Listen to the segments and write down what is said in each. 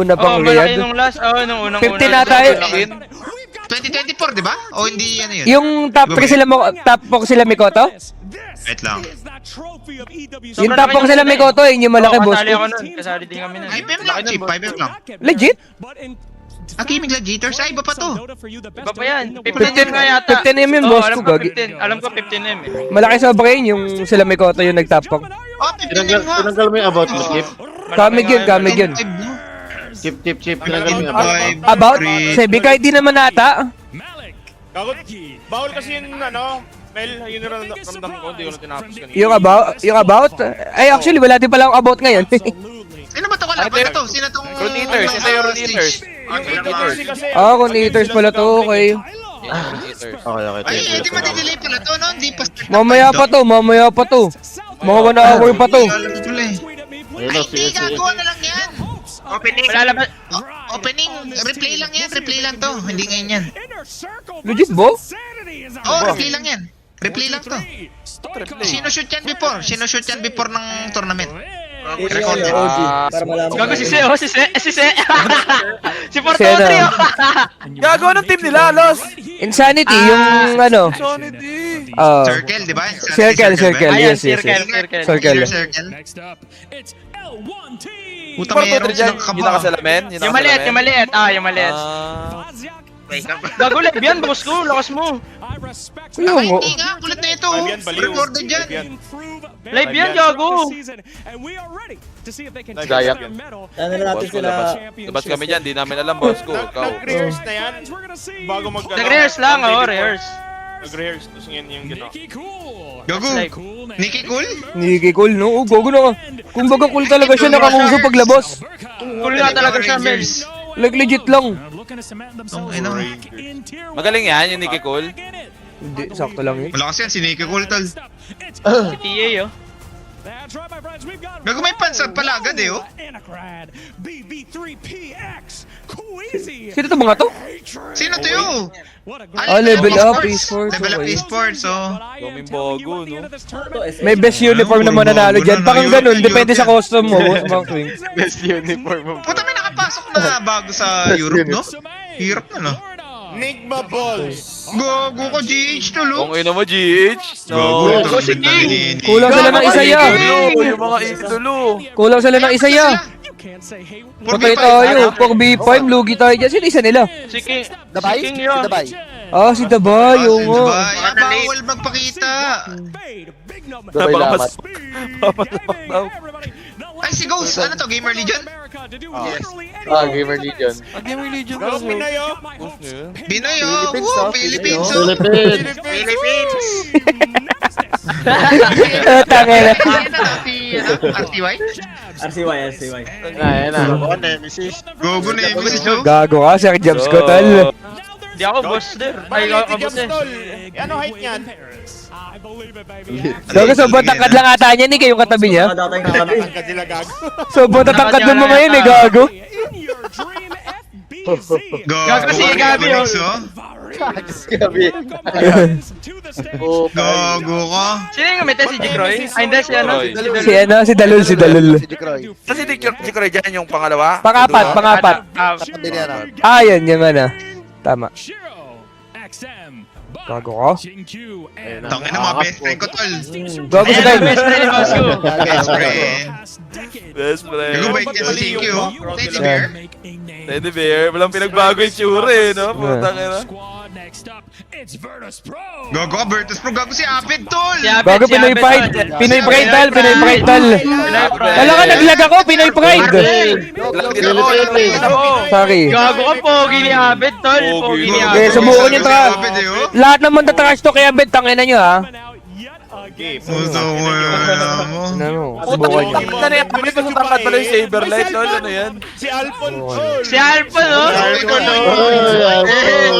una pang malaki Riyadh. nung last. Nung unang 15 na tayo. 2024, di ba? O hindi ano yun? Yung top 3 sila top 4 sila Mikoto? Wait lang. Yung top 4 sila Mikoto, yun yung malaki boss Kasali ko. ako nun. Kasali din kami nun. 5M lang, cheap. 5M lang. Legit? Gaming Gladiators? Ay, iba pa to. Iba pa yan. 15 nga yata. 15M yung boss ko, gagi. Alam ko 15M eh. Malaki sobra yun, yung sila Mikoto yung nag-top 4. Oh, 15M nga. Tinanggal mo yung about mo, Skip. Kamig yun, kamig yun. Chip. Tinanggal mo yung about. About? Sebi kahit di naman ata. Kakot, bawal kasi yung ano, Mel, yun yung ramdam ko, hindi ko na tinapos kanina. Yung about? Ay, actually, wala din pala akong about ngayon. Sino ba to kalaban na to? Sino tong... Root Eaters, ito yung Root Eaters. Kung eaters pala to, okay. Okay. Ay, hindi madidelay pala to, no? Hindi pa... Mamaya pa to. Mga 1 hour pa to. Ay, hindi, gagawa na lang yan. Opening, replay lang yan, replay lang to. Hindi ngayon yan. Legit, bo? Replay lang yan. Replay lang to. Sinushoot yan before ng tournament. Recorded. Gago si Se, si Se. Si Porto Si ano? Trio. Gago ng team nila, Los! Insanity, yung ano. Sonity! Circle, di ba? Circle. Ayan, Yes. Circle. Circle. Puta, Porto meron Trio dyan, silang yung nakasalamin? Yung maliit. Yung maliit. Gago live yan, boss ko. Lakas mo. Yung mo. Hindi nga, kulit na ito. Recorded yan. Live yan, gago. Gayak. Ano na natin sila? Labas kami dyan, di namin alam, boss ko. Ikaw. Nag-rehearse na yan, bago mag... Nag-rehearse lang, rehearse. Nag-rehearse, tapos ngayon yung gano'n. Gago. Nicky Cool? Hindi cool, no? Gogo na ka. Kung baga cool talaga siya nakanguso paglabas. Cool nga talaga siya, Mel. Like legit lang. Magaling yan, yung Nicky Cole. Hindi, sakto lang yun. Wala kasi yan, si Nicky Cool, tol. Si TA, Gago, may pansad pala agad eh, oh. Sino to mga to? Sino to yun? Level up, esports. Level up esports, oh. Daming bago, no? May best uniform na mananalo dyan. Parang ganun, depende sa custom mo. Boss Swing. Best uniform mo. Puta, may nakapasok na bago sa Europe, no? Hirap na, no? Nigma Balls! Gago ko, GH to, lo. Kung ino mo, GH. Gago, ito. si King. Kulang sila ng isa ya. Yung mga idolo. Kulang sila ng isa ya. Patay tayo. 4v5, lugi tayo dyan. Sino isa nila? Si King. Dabay? Si King yun. Dabay. Si Dabay. Oo nga. Bawal magpakita. Dabay lamat. Papalamak daw. Ay, si Ghost. Ano to, Gamer Legion? Gamer Legion. Ang Gamer Legion Gago kasi. Pinoy, oh! Boss niya yan. Pinoy, oh. Woo, Philippines, oh. Philippines. Tangin na. RTY? RCY. Ayan na. Gogo na yung message, oh. Gago ka, Sir Jobs ko, tol. Di ako boss der. Ay, ako boss eh. Ano height niyan? Gago, sobrang tangkad lang ata niya, Nick, yung katabi niya. Tangkad sila gago. Sobrang tatangkad mo ngayon, eh, gago. Gago si Gabi, oh. oh. Gabi. Gago ka. Sino yung umite? Si Jikroy? Ay, hindi. Si ano? Si Dalul. Kasi si Croy dyan yung pangalawa. Pangapat. Yan, yung ano. Tama. Gago ka. Tangin na mga best friend ko, tol. Gago si Ayan, Dime. best friend ni boss ko. Best friend. Best Gago, friend. bait yan si Shinky, oh. Teddy bear. Teddy Bear. Walang pinagbago yung tsura eh, no? Putang ina. Gago ka, Virtus Pro. Gago si Abed, tol. Si Abed, Gago, si Pinoy Abed, Pride. tol. Pinoy Pride, tal. Pinoy Pride, tal. Wala ka, naglag ako. Pinoy Pride. Lang din ako, lang din ako. Sorry. Gago ka, pogi ni Abed, tol. Pogi ni Okay, Abed. subukan niyo tra. Abed, eh, oh. Lahat naman trash to kaya bet, tangin na nyo, ha? Puso ko yan mo. Ano, subukan nyo. Ano yan? Kami pa sa tangkad pala yung Saberlight, lol. Ano yan? Si Alpon Chol! Si Alpha, no? Ikaw na.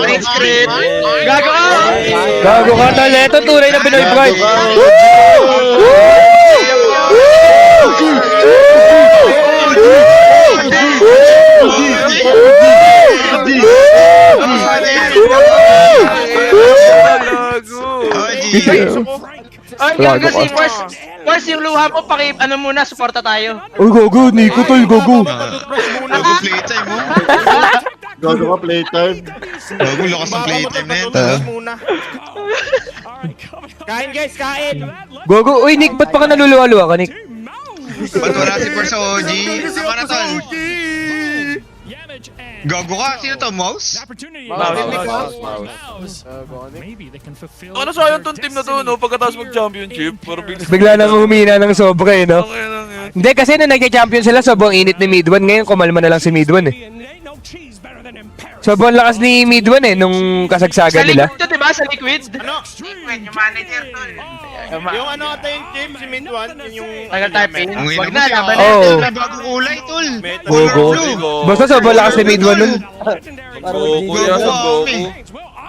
Green screen. Gago ka! Gago ka, tal. Ito, tunay na Pinoy Pride. Gago. Oh, GH. Ay, Gago gago si ka. Force yung luha mo, ano muna, suporta tayo. Uy, gogo, Nico, tol, gogo. Gago playtime mo. Gago ka playtime. Gago lakas ng playtime na yan. Patutulog muna. Kain guys, kain! Gogo, uy, Nick, ba't pa ka naluluwa-luwa ka, Nick? Ba't wala si Force OG? Tama na tol. Gago ka, sino to? Mouse? Ano sayang tong team na to, no? Pagkatapos mag-championship, parang bigla. Bigla nang humina ng sobra, eh, no? Okay lang yan. Hindi, kasi nung nagka-champion sila, sobrang init ni Mid-1. Ngayon, kumalma na lang si Mid-1, eh. Sobrang lakas ni Mid-1, eh, nung Sa kasagsagan nila. liquid to, diba? Sa liquid. Ano? Yung manager tol. Yung ano ata yung team, si Mid 1, yun yung... Tagal typing. Ang ina Wag mo na, siya. laban Oo. natin. Na bagong kulay tol. Gogo. Basta sobrang lakas ni Mid-1 nun. Goku yan, Goku.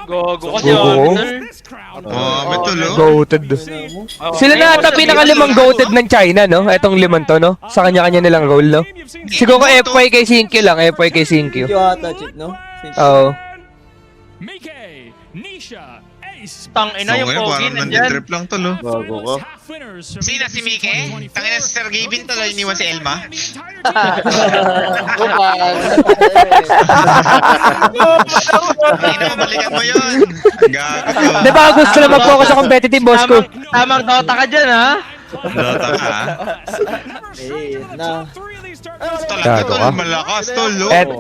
Gogo kasi Gogo. May tol oh. Goated. Sila na ata pinakalimang goated ng China, no? Etong limang to, no? Sa kanya-kanya nilang role, no? Siguro FY kay Sinkyo lang, FY kay Sinkyo. Yung ata, chip, no? Oo. Tang ina yung So, pogi parang nandyan. nandidrip lang tol oh. Gago ka. Sino si Mike? Tangina si Sir Gavin tol, iniwan si Elma. Tangina, balikan mo yun. Gago to. Di ba gusto na mag-focus sa competitive, boss ko? Tamang Dota ka dyan, ha? Dota ka ha? Eh, na. Talaga Gago tol, ka. malakas tol oh. Ito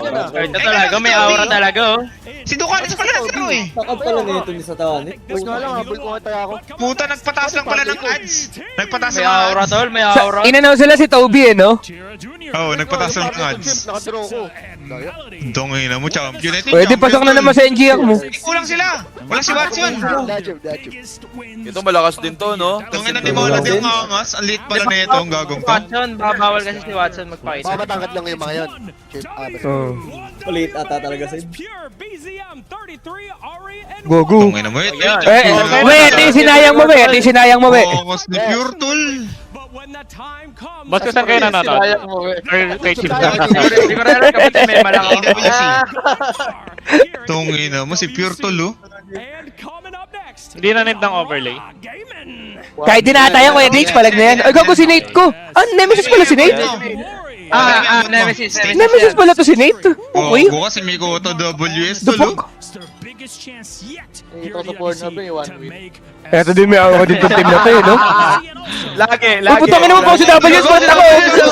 talaga, may aura talaga, oh. Si Ducalis pala naglaro eh. Takap pala na ito ni sa tawa, Nick. Boss nga lang, habol ko nga tayo ako. Puta, nagpataas lang pala ng ads. Nagpataas May lang ng aura, ads. tol, may aura. Inanaw sila si Toby, eh, no? Oo, nagpataas lang ng ads. Nakadraw ko. Tongina mo, champion. Ito yung Pwede champion, pasok na tol. naman sa NGX mo. Kulang sila. Wala si Watson. Dajib. Ito malakas din to, no? Tongina ni Mola din ang angas. Ang liit pala na ito, ang gagong to. Watson, babawal kasi si Watson magpakita. Baka matangkad lang yung mga yun. Chip, basta. Oo. Ulit ata talaga, Sid. Gogo. Tongina mo, ito Ayan. yung Eh, champion. wait, ito yung sinayang mo, be. Ito yung sinayang mo, be. Angas ni Pure Tol. Ba't ka saan kayo nanonood? Sayang mo, eh. Or kay Chip? Hindi ko rin kapatid may malaki. AWC. Tongina mo, si Pure Tol oh. Hindi na need ng overlay. Kahit dinataya ko, Edrix, palag na yan. Ay, gago si Nate ko. Ah, Nemesis pala si Nate. Nemesis. Nemesis pala to si Nate. Oh, Okay. bukas si Miko to WS The Tol oh. fuck? Ito sa Pornhub eh, 1 week. Eto din may aura din tong team na to, eh, no? Lagi, Uy, putang ina mo po si WS, ba't ako? Iibos ako.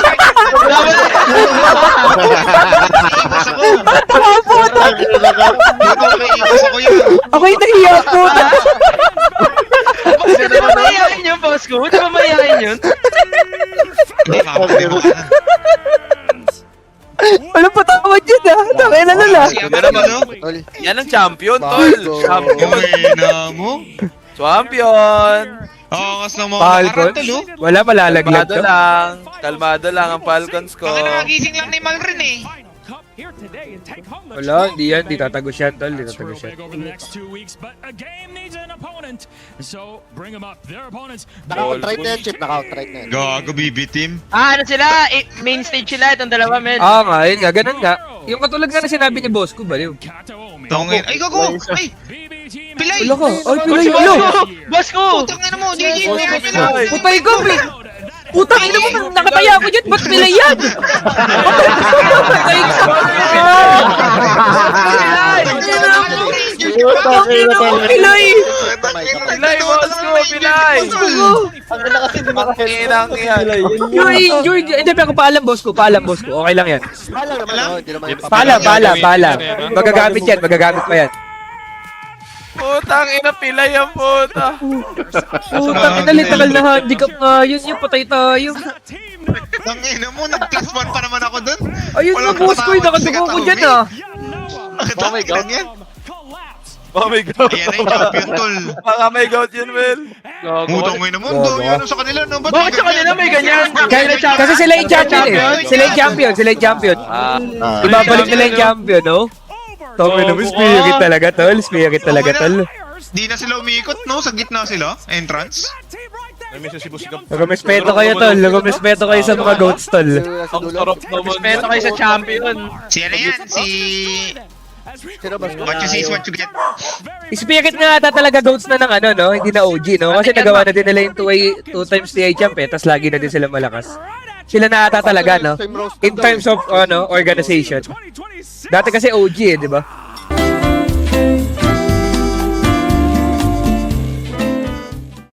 Puta, may ibos ako yun. Ako yung nahiya, puta. Di ba mayayain yun, boss ko? Di ba mayayain yun? Hindi, makakalimutan ko na. Walang patawad yun, ah. Tangin na nila. Si Amaro no? Tol, Yan ang champion, tol. Champion. Tongina mo. Champion. Angas ng mga Falcons? nakarang Tol oh. Wala, malalaglag Kalmado to. lang. Kalmado lang ang Falcons ko. Bakit nakagising lang ni Malrin eh. Wala, hindi yan. Di tatagos yan, tol. Di tatagos yan. naka-outright na yan, Chip. Naka-outright na yan. Gago BB team. Ano sila? Main stage sila, itong dalawa, men. Nga, yun nga. Ganun nga. Yung katulad nga na sinabi ni boss ko, baliw. Tongin. Ay, gago! Ay! Pilay! Ulo ko. Ay, pilay. Ulo! Boss ko! Putang ina mo, GG! May akin lang! Putay ko, pi! Putang ina mo, nakataya ako dyan. Ba't pilay yan? Putay ko! Pilay! Pilay, boss ko, pilay. Ang ganda kasi hindi makahelp. Inang yan. George, hindi pa ako paalam, boss ko. Paalam, boss ko. Okay lang yan. Paalam naman, oh, hindi naman yung Paalam. Magagamit yan, magagamit pa yan. Putang ina, pilay ang puta. Putang ina, literal na handicap nga yun. Yung patay tayo. Tangin mo, nag-plus 1 pa naman ako dun. Ayun nga, boss ko. Nakadugo ko dyan, ah. Oh my God. Yan. Oh my God. Ayan na yung champion tol. Baka may gout yun, Will. Mutang mo naman, dami ano sa kanila, no? Bakit sa kanila may ganyan? Kasi sila yung champion eh. Sila yung champion, sila yung champion. Ibabalik nila yung champion, no? Tongin naman, spirit talaga, tol. Spirit talaga, tol. Di na sila umiikot, no? Sa gitna sila, entrance. Nagumespeto kayo, tol. Nagumespeto kayo sa mga goats, tol. Sa Ang dulo. sarap naman. Respeto kayo sa champion. Si ano yan? Si Sino ba? What you see is what you get. Spirit nga ata talaga goats na ng ano, no? Hindi na OG, no? Kasi nagawa na din nila yung 2 times TI champ, eh. Tapos lagi na din sila malakas. Sila na ata talaga, no? In terms of, ano, organization. Dati kasi OG, eh, di ba?